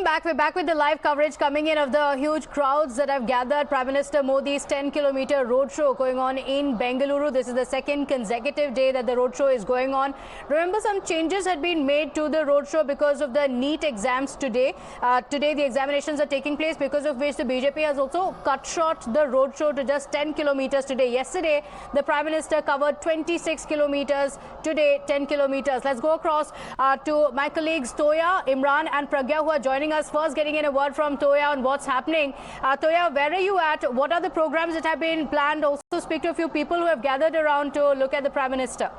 back. We're back with the live coverage coming in of the huge crowds that have gathered. Prime Minister Modi's 10-kilometer roadshow going on in Bengaluru. This is the second consecutive day that the roadshow is going on. Remember, some changes had been made to the roadshow because of the NEET exams today. Today, the examinations are taking place, because of which the BJP has also cut short the roadshow to just 10 kilometers today. Yesterday, the Prime Minister covered 26 kilometers. Today, 10 kilometers. Let's go across to my colleagues Toya, Imran and Pragya, who are joining us. First, getting in a word from Toya on what's happening. Toya, where are you at? What are the programs that have been planned? Also speak to a few people who have gathered around to look at the Prime Minister.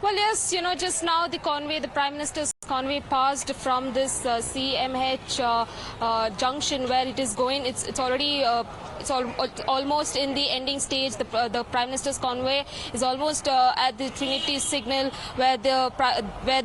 Well, yes, just now the Prime Minister's convoy passed from this CMH junction where it is going. It's already almost in the ending stage. The Prime Minister's convoy is almost at the Trinity signal where the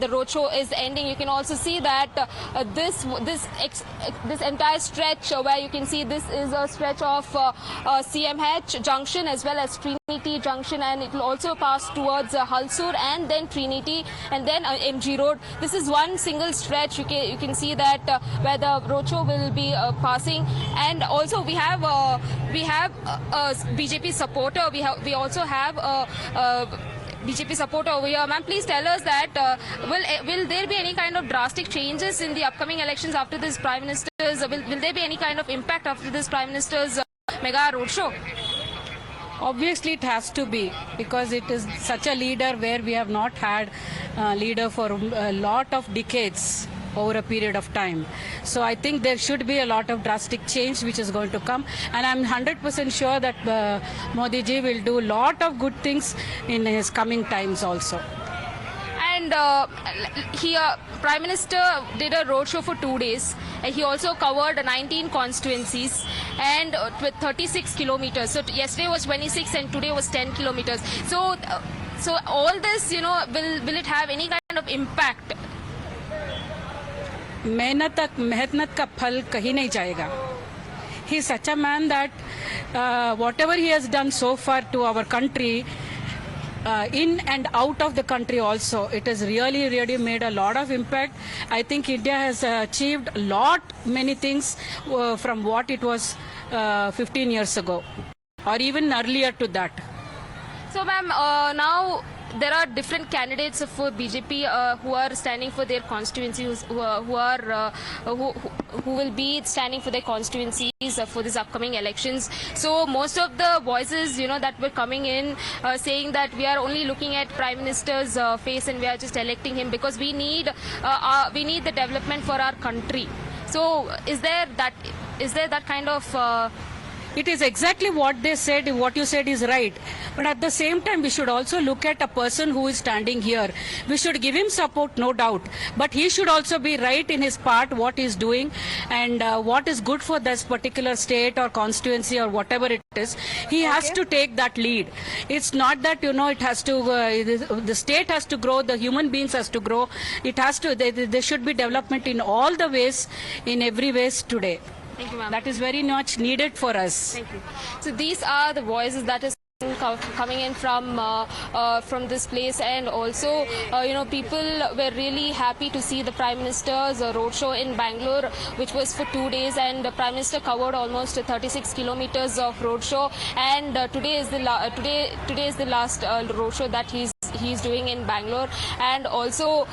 roadshow is ending. You can also see that this entire stretch where you can see this is a stretch of CMH junction as well as Trinity junction, and it will also pass towards Halsur and then Trinity and then MG Road. This is one single stretch. You can see that where the roadshow will be passing, and also we have a BJP supporter. We also have BJP supporter over here. Ma'am, please tell us that will there be any kind of drastic changes in the upcoming elections after this Prime Minister's? Will there be any kind of impact after this Prime Minister's mega roadshow? Obviously, it has to be, because it is such a leader where we have not had a leader for a lot of decades over a period of time. So I think there should be a lot of drastic change which is going to come, and I'm 100% sure that Modiji will do a lot of good things in his coming times also. And Prime Minister did a roadshow for 2 days. He also covered 19 constituencies and with 36 kilometers. So yesterday was 26 and today was 10 kilometers. So all this, will it have any kind of impact? मेहनत का फल कहीं नहीं जाएगा. He is such a man that whatever he has done so far to our country, in and out of the country also, it has really made a lot of impact. I think India has achieved many things from what it was 15 years ago or even earlier to that. So ma'am, now there are different candidates for BJP who are standing for their constituencies, who will be standing for their constituencies for these upcoming elections. So most of the voices, that were coming in saying that we are only looking at Prime Minister's face and we are just electing him because we need the development for our country. So is there that kind of It is exactly what they said. What you said is right. But at the same time, we should also look at a person who is standing here. We should give him support, no doubt. But he should also be right in his part, what he's doing, and what is good for this particular state or constituency or whatever it is. He has to take that lead. It's not that, it has to, the state has to grow, the human beings has to grow. It has to, there should be development in all the ways, in every ways today. Thank you, ma'am. That is very much needed for us. Thank you. So these are the voices that is coming in from this place, and also people were really happy to see the Prime Minister's roadshow in Bangalore, which was for 2 days, and the Prime Minister covered almost 36 kilometers of roadshow, and today is the last roadshow that he's doing in Bangalore. And also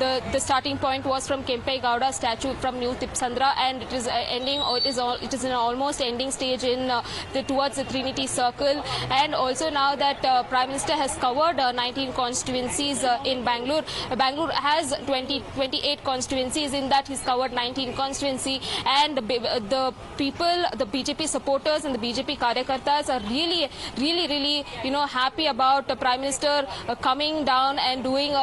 the starting point was from Kempe Gowda statue from New Tipsandra, and it is ending. It is in an almost ending stage in towards the Trinity Circle. And also now that Prime Minister has covered 19 constituencies in Bangalore. Bangalore has 28 constituencies. In that he's covered 19 constituency, and the people, the BJP supporters and the BJP karyakartas are really happy about the Prime Minister coming down and doing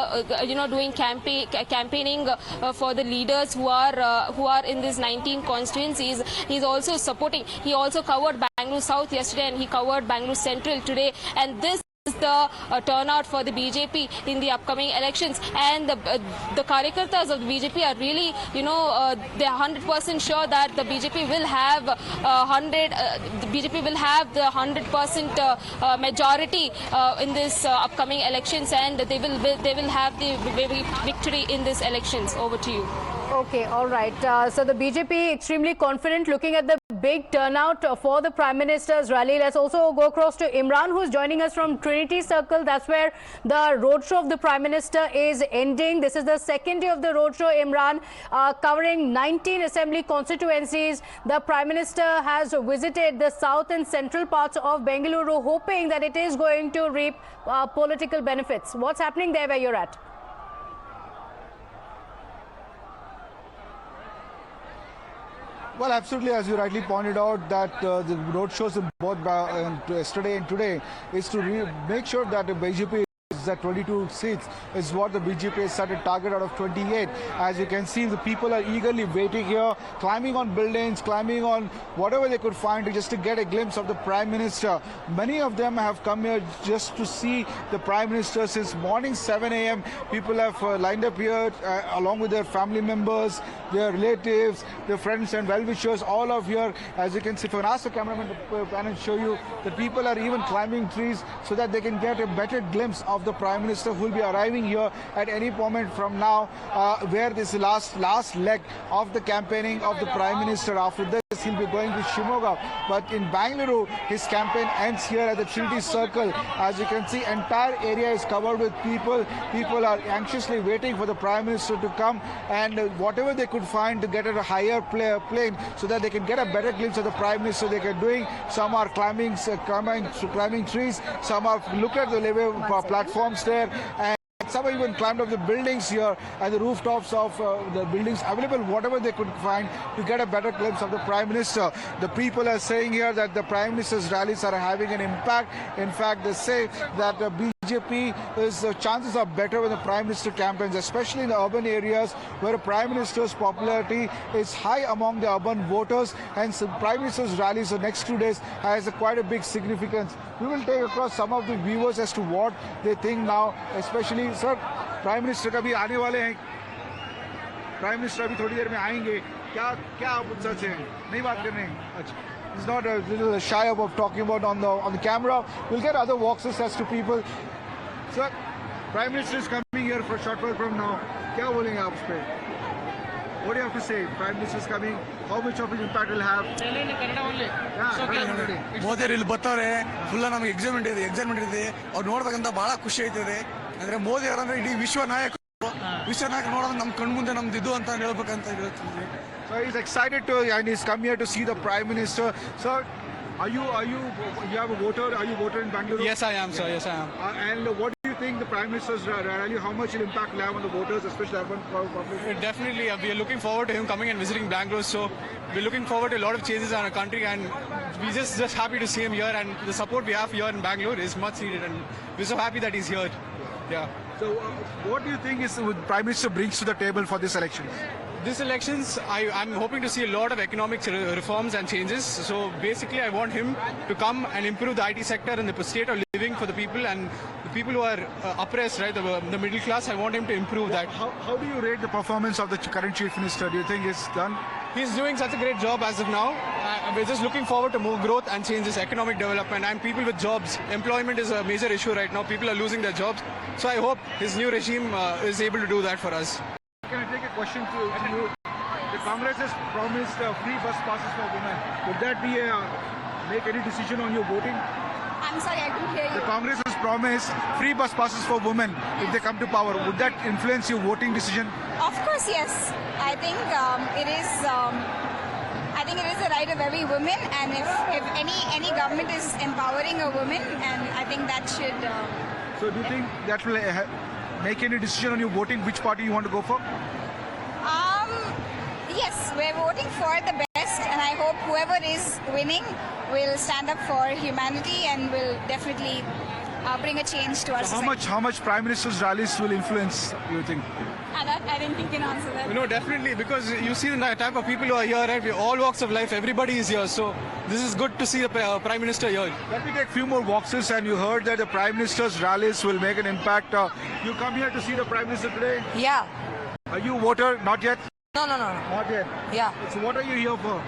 campaigning for the leaders who are in these 19 constituencies. He's also supporting. He also covered Bangalore South yesterday, and he covered Bangalore Central today, and this the turnout for the BJP in the upcoming elections, and the Karyakartas of the BJP are really, they are 100% sure that the BJP will have the 100% majority in this upcoming elections, and they will have the victory in these elections. Over to you. Okay, all right. So the BJP extremely confident looking at the big turnout for the Prime Minister's rally. Let's also go across to Imran, who's joining us from Trinity Circle. That's where the roadshow of the Prime Minister is ending. This is the second day of the roadshow, Imran, covering 19 assembly constituencies. The Prime Minister has visited the south and central parts of Bengaluru, hoping that it is going to reap political benefits. What's happening there where you're at? Well, absolutely, as you rightly pointed out, that the road shows in both yesterday and today is to make sure that the BJP is at 22 seats is what the BJP has set a target out of 28. As you can see, the people are eagerly waiting here, climbing on buildings, climbing on whatever they could find just to get a glimpse of the Prime Minister. Many of them have come here just to see the Prime Minister since morning 7 a.m. People have lined up here along with their family members, their relatives, their friends and well-wishers, all of here. As you can see, if I ask the cameraman to pan and show you that people are even climbing trees so that they can get a better glimpse of the Prime Minister who will be arriving here at any moment from now, where this last leg of the campaigning of the Prime Minister. After this, he'll be going to Shivamogga. But in Bengaluru, his campaign ends here at the Trinity Circle. As you can see, entire area is covered with people. People are anxiously waiting for the Prime Minister to come, and whatever they could find to get at a higher plane so that they can get a better glimpse of the Prime Minister they can doing. Some are climbing trees, some are look at the level platforms there, and some have even climbed up the buildings here and the rooftops of the buildings available, whatever they could find to get a better glimpse of the Prime Minister. The people are saying here that the Prime Minister's rallies are having an impact. In fact, they say that the BJP chances are better when the Prime Minister campaigns, especially in the urban areas where the Prime Minister's popularity is high among the urban voters. Hence, the Prime Minister's rallies the next 2 days has quite a big significance. We will take across some of the viewers as to what they think now, especially, sir, Prime Minister का भी आने वाले हैं. Prime Minister अभी थोड़ी देर में आएंगे. क्या आप उनसे नहीं बात करने? अच्छा. He's not a little shy about talking about on the camera. We'll get other walks as to people. Sir, Prime Minister is coming here for a short while from now. क्या बोलेंगे आप उस पे? What do you have to say? Prime Minister is coming. How much of an impact will have? Modi ಇಲ್ಲಿ ಬರ್ತಾರೆ. Full ನಮಗೆ excitement ಇದೆ ಅವ್ರು ನೋಡ್ಬೇಕಂತ ಬಹಳ ಖುಷಿ ಆಯ್ತದೆ. ಅಂದ್ರೆ ಮೋದಿ ಅವರಂದ್ರೆ ಇಡೀ ವಿಶ್ವ ನಾಯಕರು ನೋಡೋದು ನಮ್ಮ ಕಣ್ಣು ಮುಂದೆ ನಮ್ದು ಇದು ಅಂತ ಹೇಳ್ಬೇಕಂತ ಹೇಳ್ತಿದ್ವಿ. So he's excited to, and he's come here to see the Prime Minister. Sir, you have a voter? Are you a voter in Bengaluru? Yes, I am, sir. Yes, I am. And what do you think the Prime Minister's rally, how much will impact will have on the voters, especially urban population? Definitely, we are looking forward to him coming and visiting Bangalore. So we're looking forward to a lot of changes in our country, and we're just happy to see him here. And the support we have here in Bangalore is much needed, and we're so happy that he's here. Yeah. So what do you think is the Prime Minister brings to the table for this election? This elections, I'm hoping to see a lot of economic reforms and changes. So basically, I want him to come and improve the IT sector and the state of living for the people and the people who are oppressed, right? The middle class. I want him to improve that. How do you rate the performance of the current Chief Minister? Do you think it's done? He's doing such a great job as of now. We're just looking forward to more growth and changes, economic development, and people with jobs. Employment is a major issue right now. People are losing their jobs. So I hope his new regime is able to do that for us. Can I take a question to you? The Congress has promised free bus passes for women. Would that be make any decision on your voting? I'm sorry, I couldn't hear you. The Congress has promised free bus passes for women if they come to power. Would that influence your voting decision? Of course, yes. I think it is. I think it is the right of every woman, and if any government is empowering a woman, and I think that should. So, do you think that will make any decision on your voting? Which party you want to go for? Yes, we're voting for the best, and I hope whoever is winning will stand up for humanity and will definitely bring a change to our So society. how much Prime Minister's rallies will influence, you think? I didn't think you can answer that. No, definitely, because you see the type of people who are here, right? All walks of life, everybody is here. So this is good to see the Prime Minister here. Let me take a few more boxes, and you heard that the Prime Minister's rallies will make an impact. You come here to see the Prime Minister today? Yeah. Are you a voter? Not yet? No. Not yet. Yeah. So what are you here for?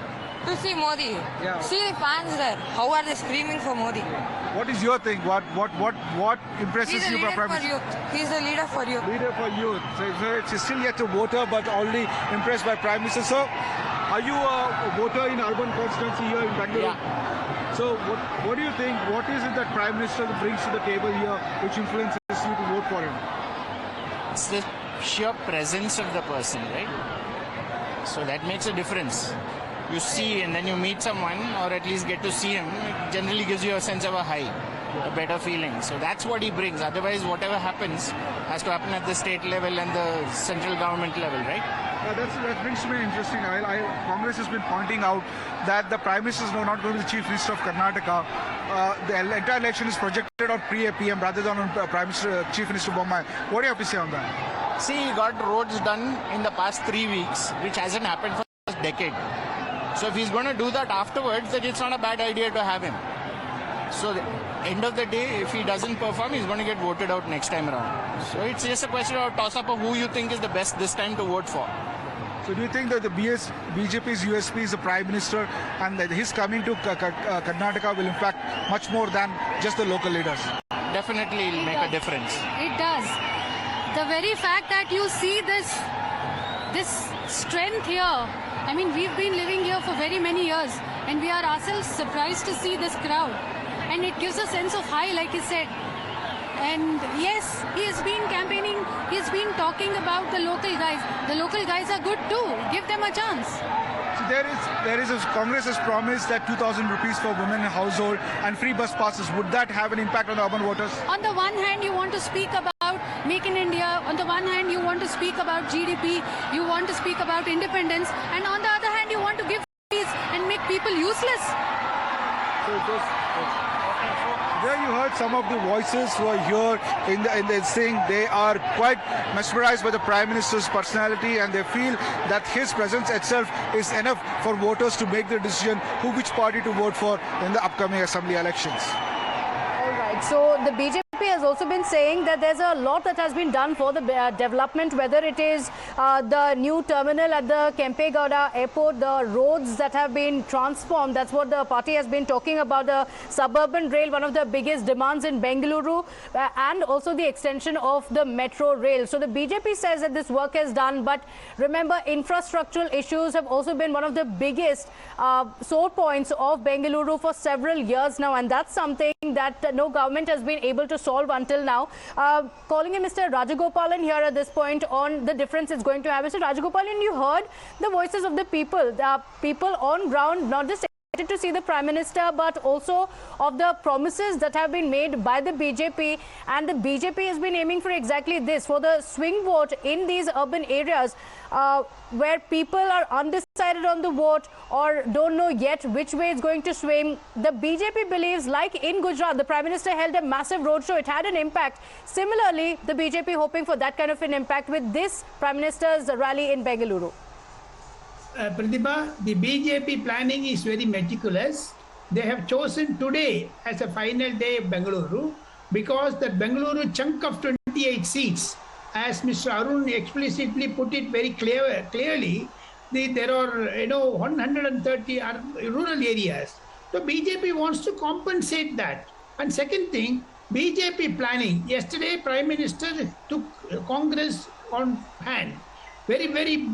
To see Modi. Yeah. See the fans there. How are they screaming for Modi? What is your thing? What impresses He's a you leader about Prime for Minister? youth. He's a leader for youth. Leader for youth. So it's still yet to voter, but already impressed by Prime Minister. So, are you a voter in urban constituency here in Bengaluru? Yeah. So, what do you think? What is it that Prime Minister brings to the table here, which influences you to vote for him? It's the sheer presence of the person, right? So that makes a difference. You see and then you meet someone, or at least get to see him, it generally gives you a sense of a high, a better feeling. So that's what he brings. Otherwise, whatever happens has to happen at the state level and the central government level, right? That brings me interesting. Congress has been pointing out that the Prime Minister is not going to be the Chief Minister of Karnataka. The entire election is projected on PM rather than on Chief Minister Bommai. What do you have to say on that? See, he got roads done in the past 3 weeks, which hasn't happened for the last decade. So if he's going to do that afterwards, then it's not a bad idea to have him. So at the end of the day, if he doesn't perform, he's going to get voted out next time around. So it's just a question of toss-up of who you think is the best this time to vote for. So do you think that the BJP's USP is the Prime Minister, and that his coming to Karnataka will impact much more than just the local leaders? Definitely it'll make a difference. It does. The very fact that you see this strength here, I mean, we've been living here for very many years, and we are ourselves surprised to see this crowd. And it gives a sense of high, like he said. And yes, he has been campaigning, he's been talking about the local guys. The local guys are good too. Give them a chance. So Congress has promised that 2,000 rupees for women in household and free bus passes. Would that have an impact on the urban voters? On the one hand, you want to speak about Make in India. On the one hand, you want to speak about GDP. You want to speak about independence. And on the other hand, you want to give fees and make people useless. There you heard some of the voices who are here in the saying they are quite mesmerized by the Prime Minister's personality, and they feel that his presence itself is enough for voters to make the decision which party to vote for in the upcoming assembly elections. All right. So the BJP has also been saying that there's a lot that has been done for the development, whether it is the new terminal at the Kempegowda airport, the roads that have been transformed. That's what the party has been talking about. The suburban rail, one of the biggest demands in Bengaluru, and also the extension of the metro rail. So the BJP says that this work is done, but remember, infrastructural issues have also been one of the biggest sore points of Bengaluru for several years now, and that's something that no government has been able to solve until now. Calling in Mr. Rajagopalan here at this point on the difference it's going to have. Mr. Rajagopalan, you heard the voices of the people on ground, not just to see the Prime Minister, but also of the promises that have been made by the BJP, and the BJP has been aiming for exactly this, for the swing vote in these urban areas where people are undecided on the vote or don't know yet which way it's going to swing. The BJP believes, like in Gujarat, the Prime Minister held a massive roadshow. It had an impact. Similarly, the BJP hoping for that kind of an impact with this Prime Minister's rally in Bengaluru. Pratibha, the BJP planning is very meticulous. They have chosen today as a final day of Bengaluru because the Bengaluru chunk of 28 seats, as Mr. Arun explicitly put it very clearly, there are 130 rural areas. So BJP wants to compensate that. And second thing, BJP planning. Yesterday, Prime Minister took Congress on hand. Very,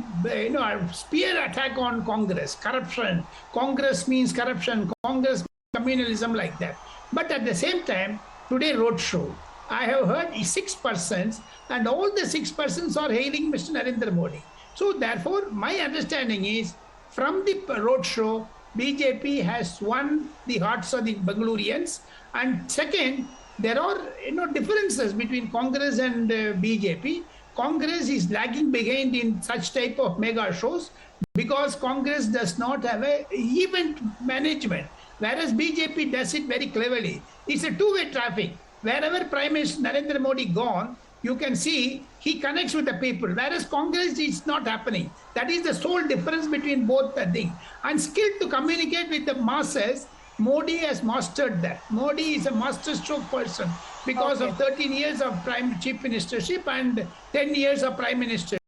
spear attack on Congress, corruption. Congress means corruption, Congress communalism, like that. But at the same time, today roadshow, I have heard 6 persons, and all the 6 persons are hailing Mr. Narendra Modi. So therefore, my understanding is, from the roadshow, BJP has won the hearts of the Bengalurians. And second, there are differences between Congress and BJP. Congress is lagging behind in such type of mega shows because Congress does not have an event management, whereas BJP does it very cleverly. It's a two-way traffic. Wherever Prime Minister Narendra Modi gone, you can see he connects with the people, whereas Congress is not happening. That is the sole difference between both the things. And skill to communicate with the masses, Modi has mastered that. Modi is a masterstroke person because of 13 years of Chief Ministership and 10 years of Prime Minister.